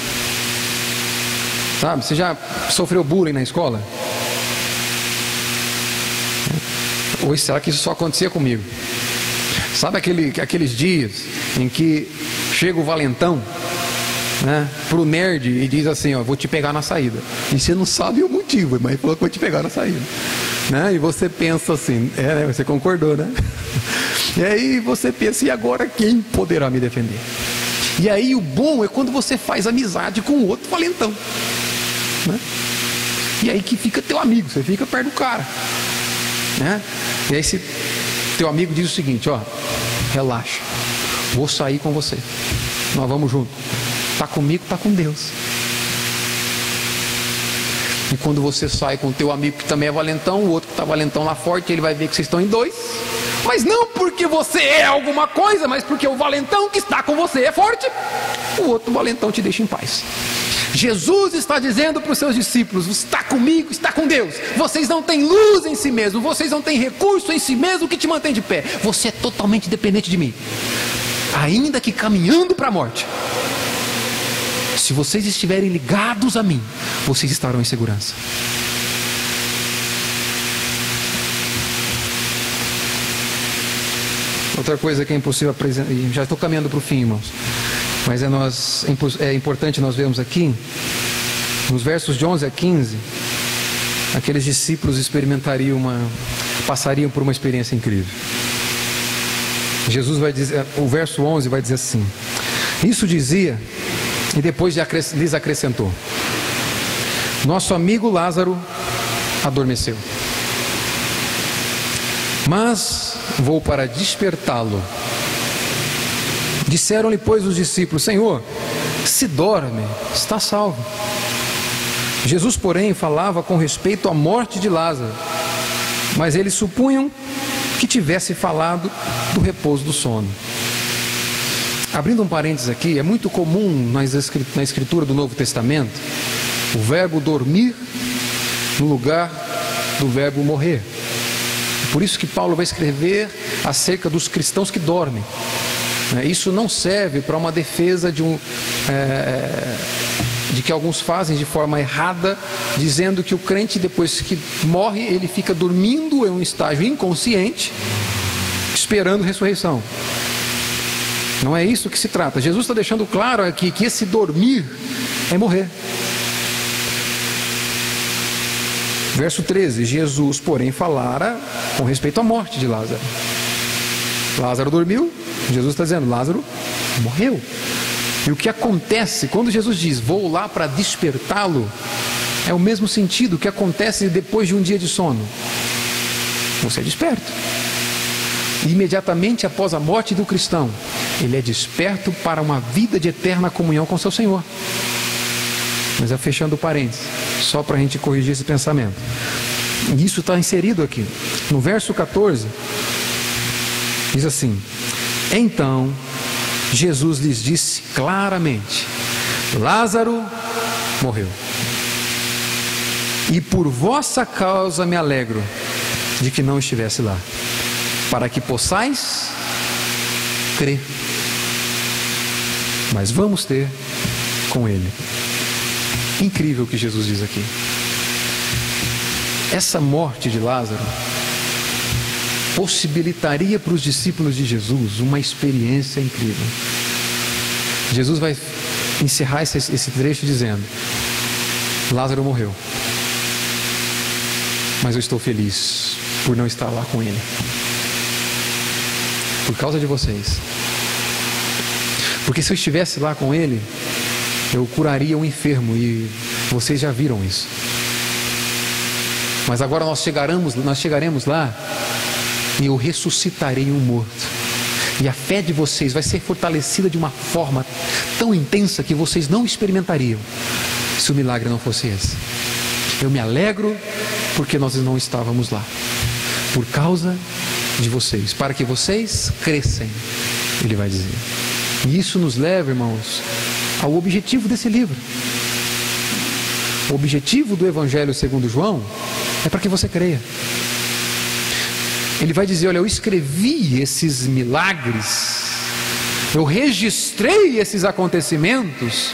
Sabe, você já sofreu bullying na escola? Ou será que isso só acontecia comigo? Sabe aqueles dias em que chega o valentão, né, pro nerd e diz assim: ó, vou te pegar na saída. E você não sabe o motivo, mas ele falou que vou te pegar na saída, né? E você pensa assim, né, você concordou, né? E aí você pensa: e agora quem poderá me defender? E aí o bom é quando você faz amizade com o outro valentão, né? E aí que fica teu amigo, você fica perto do cara, né? E aí esse teu amigo diz o seguinte: ó, relaxa, vou sair com você, nós vamos junto. Está comigo, está com Deus. E quando você sai com o teu amigo que também é valentão, o outro que está valentão lá forte, ele vai ver que vocês estão em dois. Mas não porque você é alguma coisa, mas porque o valentão que está com você é forte. O outro valentão te deixa em paz. Jesus está dizendo para os seus discípulos: está comigo, está com Deus. Vocês não têm luz em si mesmo, vocês não têm recurso em si mesmo que te mantém de pé. Você é totalmente dependente de mim, ainda que caminhando para a morte. Se vocês estiverem ligados a mim, vocês estarão em segurança. Outra coisa que é impossível apresentar, já estou caminhando para o fim, irmãos, mas é importante nós vermos aqui, nos versos de 11 a 15, aqueles discípulos passariam por uma experiência incrível. Jesus vai dizer, o verso 11 vai dizer assim: isso dizia, e depois lhes acrescentou: nosso amigo Lázaro adormeceu, mas vou para despertá-lo. Disseram-lhe, pois, os discípulos: Senhor, se dorme, está salvo. Jesus, porém, falava com respeito à morte de Lázaro, mas eles supunham que tivesse falado do repouso do sono. Abrindo um parênteses aqui, é muito comum na escritura do Novo Testamento o verbo dormir no lugar do verbo morrer. Por isso que Paulo vai escrever acerca dos cristãos que dormem. Isso não serve para uma defesa de que alguns fazem de forma errada, dizendo que o crente, depois que morre, ele fica dormindo em um estágio inconsciente, esperando ressurreição. Não é isso que se trata. Jesus está deixando claro aqui que esse dormir é morrer. Verso 13: Jesus, porém, falara com respeito à morte de Lázaro. Lázaro dormiu, Jesus está dizendo: Lázaro morreu. E o que acontece quando Jesus diz: vou lá para despertá-lo, é o mesmo sentido que acontece depois de um dia de sono. Você é desperto. E imediatamente após a morte do cristão, ele é desperto para uma vida de eterna comunhão com seu Senhor. Mas fechando parênteses, só para a gente corrigir esse pensamento. E isso está inserido aqui. No verso 14, diz assim: então Jesus lhes disse claramente: Lázaro morreu. E por vossa causa me alegro de que não estivesse lá, para que possais crer. Mas vamos ter com ele. Incrível o que Jesus diz aqui. Essa morte de Lázaro possibilitaria para os discípulos de Jesus uma experiência incrível. Jesus vai encerrar esse trecho dizendo: Lázaro morreu, mas eu estou feliz por não estar lá com ele, por causa de vocês. Porque se eu estivesse lá com ele, eu curaria um enfermo, e vocês já viram isso. Mas agora nós chegaremos lá, e eu ressuscitarei um morto. E a fé de vocês vai ser fortalecida de uma forma tão intensa que vocês não experimentariam se o milagre não fosse esse. Eu me alegro porque nós não estávamos lá, por causa de vocês, para que vocês cresçam, ele vai dizer. E isso nos leva, irmãos, ao objetivo desse livro. O objetivo do Evangelho segundo João é para que você creia. Ele vai dizer: olha, eu escrevi esses milagres, eu registrei esses acontecimentos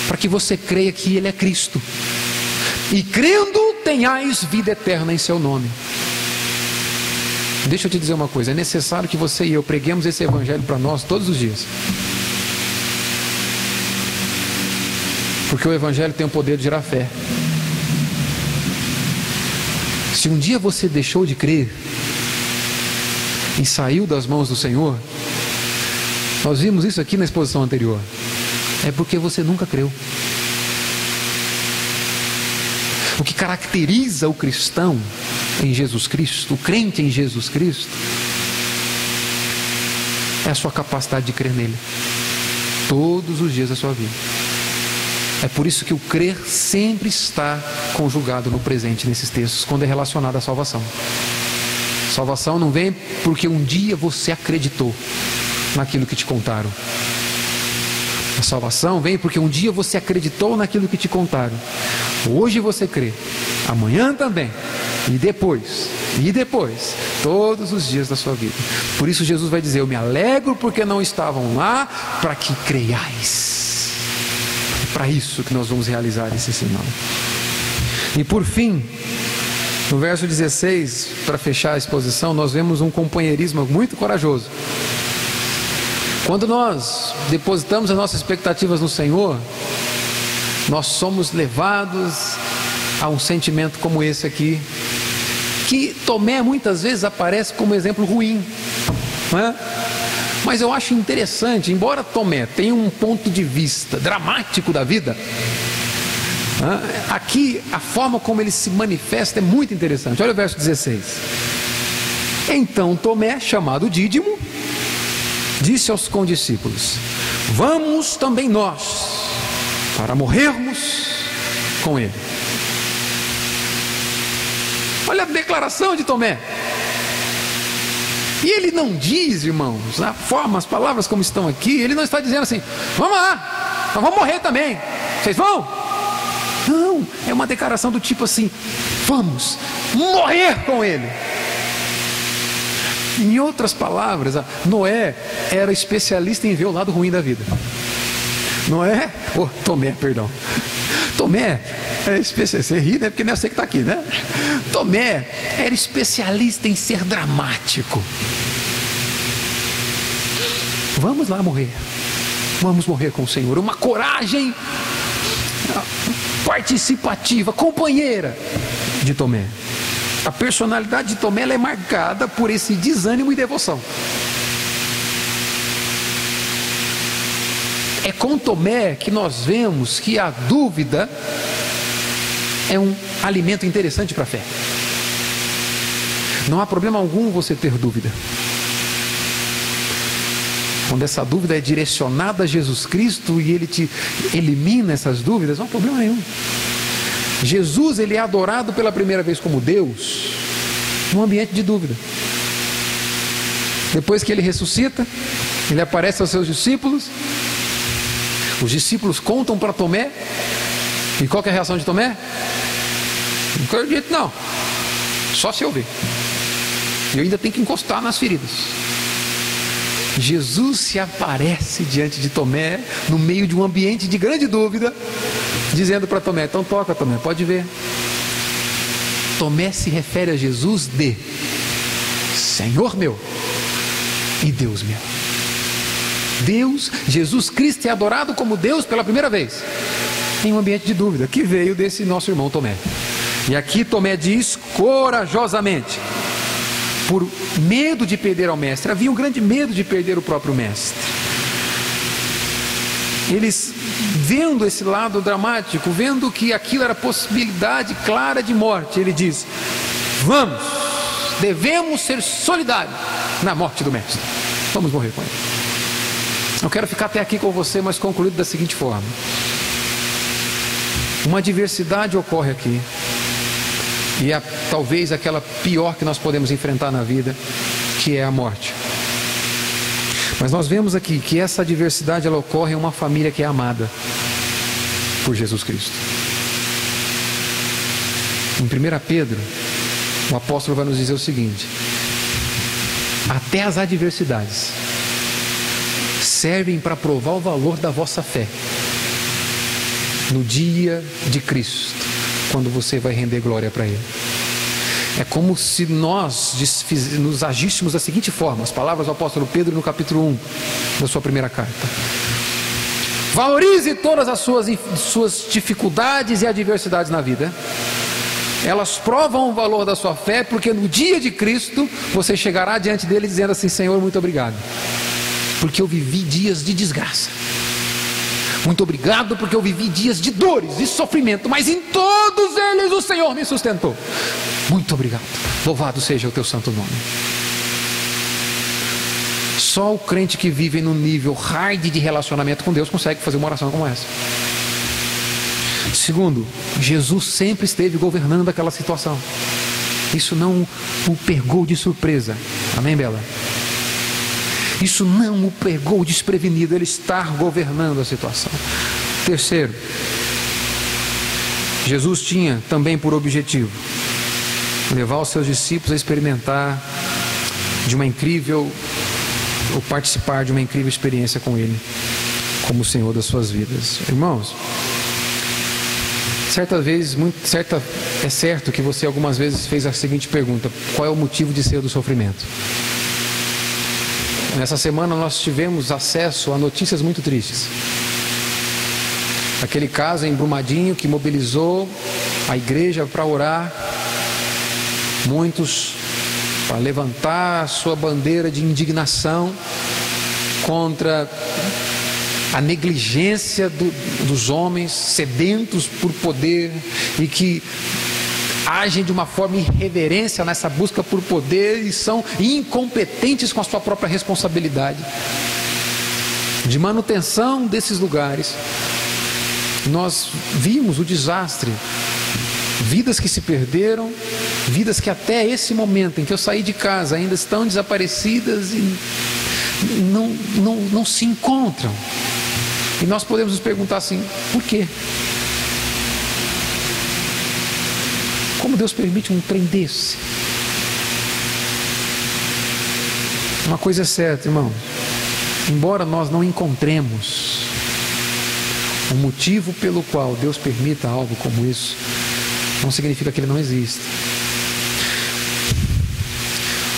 para que você creia que Ele é Cristo, e crendo tenhais vida eterna em seu nome. Deixa eu te dizer uma coisa: é necessário que você e eu preguemos esse Evangelho para nós todos os dias, porque o Evangelho tem o poder de gerar fé. Se um dia você deixou de crer e saiu das mãos do Senhor, nós vimos isso aqui na exposição anterior, é porque você nunca creu. O que caracteriza o cristão em Jesus Cristo, o crente em Jesus Cristo, é a sua capacidade de crer nele todos os dias da sua vida. É por isso que o crer sempre está conjugado no presente nesses textos, quando é relacionado à salvação. Salvação não vem porque um dia você acreditou naquilo que te contaram. A salvação vem porque um dia você acreditou naquilo que te contaram. Hoje você crê, amanhã também, e depois, todos os dias da sua vida. Por isso Jesus vai dizer: eu me alegro porque não estavam lá, para que creiais. É para isso que nós vamos realizar esse sinal. E por fim, no verso 16, para fechar a exposição, nós vemos um companheirismo muito corajoso. Quando nós depositamos as nossas expectativas no Senhor, nós somos levados a um sentimento como esse aqui, que Tomé muitas vezes aparece como exemplo ruim, não é? Mas eu acho interessante, embora Tomé tenha um ponto de vista dramático da vida, aqui a forma como ele se manifesta é muito interessante. Olha o verso 16. Então Tomé, chamado Dídimo, disse aos condiscípulos: vamos também nós, para morrermos com ele. Olha a declaração de Tomé. E ele não diz, irmãos, a forma, as palavras como estão aqui, ele não está dizendo assim: vamos lá, nós vamos morrer também, vocês vão? Não, é uma declaração do tipo assim: vamos morrer com ele. Em outras palavras, Noé era especialista em ver o lado ruim da vida. Tomé, perdão. Tomé é especialista, você ri, né? Porque não é você que está aqui, né? Tomé era especialista em ser dramático. Vamos lá morrer. Vamos morrer com o Senhor. Uma coragem participativa, companheira de Tomé. A personalidade de Tomé ela é marcada por esse desânimo e devoção. É com Tomé que nós vemos que a dúvida é um alimento interessante para a fé. Não há problema algum você ter dúvida. Quando essa dúvida é direcionada a Jesus Cristo e Ele te elimina essas dúvidas, não há problema nenhum. Jesus, ele é adorado pela primeira vez como Deus num ambiente de dúvida. Depois que ele ressuscita, ele aparece aos seus discípulos. Os discípulos contam para Tomé. E qual que é a reação de Tomé? Não acredito não, só se eu ver. E eu ainda tenho que encostar nas feridas. Jesus se aparece diante de Tomé, no meio de um ambiente de grande dúvida, dizendo para Tomé: então toca, Tomé, pode ver. Tomé se refere a Jesus de Senhor meu e Deus meu. Deus, Jesus Cristo é adorado como Deus pela primeira vez em um ambiente de dúvida, que veio desse nosso irmão Tomé. E aqui Tomé diz corajosamente, por medo de perder ao mestre. Havia um grande medo de perder o próprio mestre. Eles, vendo esse lado dramático, vendo que aquilo era possibilidade clara de morte, ele diz: devemos ser solidários na morte do mestre, vamos morrer com ele. Eu quero ficar até aqui com você, mas concluído da seguinte forma: uma adversidade ocorre aqui, e é talvez aquela pior que nós podemos enfrentar na vida, que é a morte. Mas nós vemos aqui que essa adversidade ela ocorre em uma família que é amada por Jesus Cristo. Em 1 Pedro, o apóstolo vai nos dizer o seguinte: até as adversidades servem para provar o valor da vossa fé no dia de Cristo, quando você vai render glória para Ele. É como se nós nos agíssemos da seguinte forma, as palavras do apóstolo Pedro no capítulo 1 da sua primeira carta: valorize todas as suas dificuldades e adversidades na vida. Elas provam o valor da sua fé, porque no dia de Cristo você chegará diante dele dizendo assim: Senhor, muito obrigado, porque eu vivi dias de desgraça. Muito obrigado porque eu vivi dias de dores e sofrimento, mas em todos eles o Senhor me sustentou. Muito obrigado, louvado seja o teu santo nome. Só o crente que vive no nível hard de relacionamento com Deus consegue fazer uma oração como essa. Segundo, Jesus sempre esteve governando aquela situação. Isso não o pegou de surpresa. Amém, Bela? Isso não o pegou desprevenido, ele está governando a situação. Terceiro, Jesus tinha também por objetivo levar os seus discípulos a experimentar de uma incrível, ou participar de uma incrível experiência com Ele, como o Senhor das suas vidas. Irmãos, é certo que você algumas vezes fez a seguinte pergunta: qual é o motivo de ser do sofrimento? Nessa semana nós tivemos acesso a notícias muito tristes. Aquele caso em Brumadinho que mobilizou a igreja para orar, muitos para levantar a sua bandeira de indignação contra a negligência dos homens sedentos por poder e que agem de uma forma irreverência nessa busca por poder e são incompetentes com a sua própria responsabilidade de manutenção desses lugares. Nós vimos o desastre, vidas que se perderam, vidas que até esse momento em que eu saí de casa ainda estão desaparecidas e não se encontram. E nós podemos nos perguntar assim: por quê? Como Deus permite um trem desse? Uma coisa é certa, irmão: embora nós não encontremos o motivo pelo qual Deus permita algo como isso, não significa que ele não existe.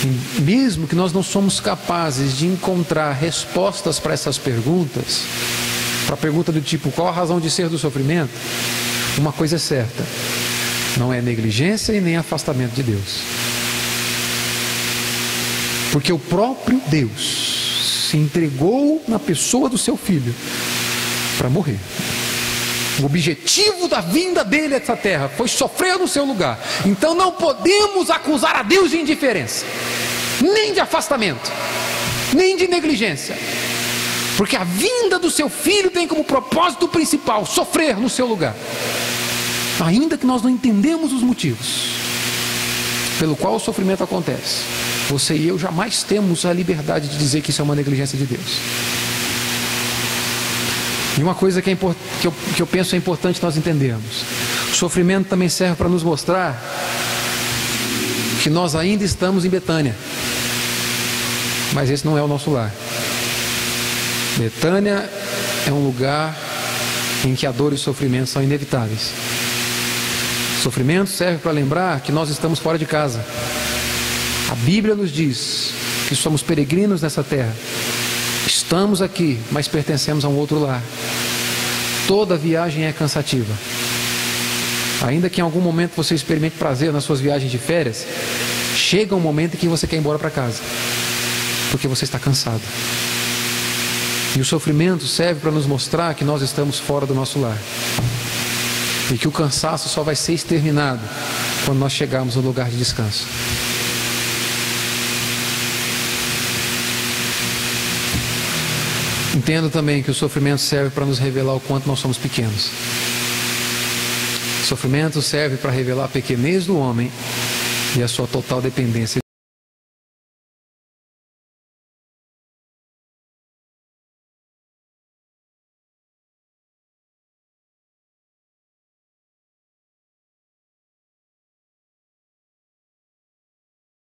E mesmo que nós não somos capazes de encontrar respostas para essas perguntas, para a pergunta do tipo: qual a razão de ser do sofrimento? Uma coisa é certa: não é negligência e nem afastamento de Deus. Porque o próprio Deus se entregou na pessoa do seu Filho para morrer. O objetivo da vinda dele a essa terra foi sofrer no seu lugar. Então não podemos acusar a Deus de indiferença, nem de afastamento, nem de negligência. Porque a vinda do seu Filho tem como propósito principal sofrer no seu lugar. Ainda que nós não entendemos os motivos pelo qual o sofrimento acontece, você e eu jamais temos a liberdade de dizer que isso é uma negligência de Deus. E uma coisa que eu penso é importante nós entendermos: o sofrimento também serve para nos mostrar que nós ainda estamos em Betânia, mas esse não é o nosso lar. Betânia é um lugar em que a dor e o sofrimento são inevitáveis. Sofrimento serve para lembrar que nós estamos fora de casa. A Bíblia nos diz que somos peregrinos nessa terra Estamos aqui, mas pertencemos a um outro lar. Toda viagem é cansativa. Ainda que em algum momento você experimente prazer nas suas viagens de férias, chega um momento em que você quer ir embora para casa, porque você está cansado. E o sofrimento serve para nos mostrar que nós estamos fora do nosso lar. E que o cansaço só vai ser exterminado quando nós chegarmos no lugar de descanso. Entendo também que o sofrimento serve para nos revelar o quanto nós somos pequenos. O sofrimento serve para revelar a pequenez do homem e a sua total dependência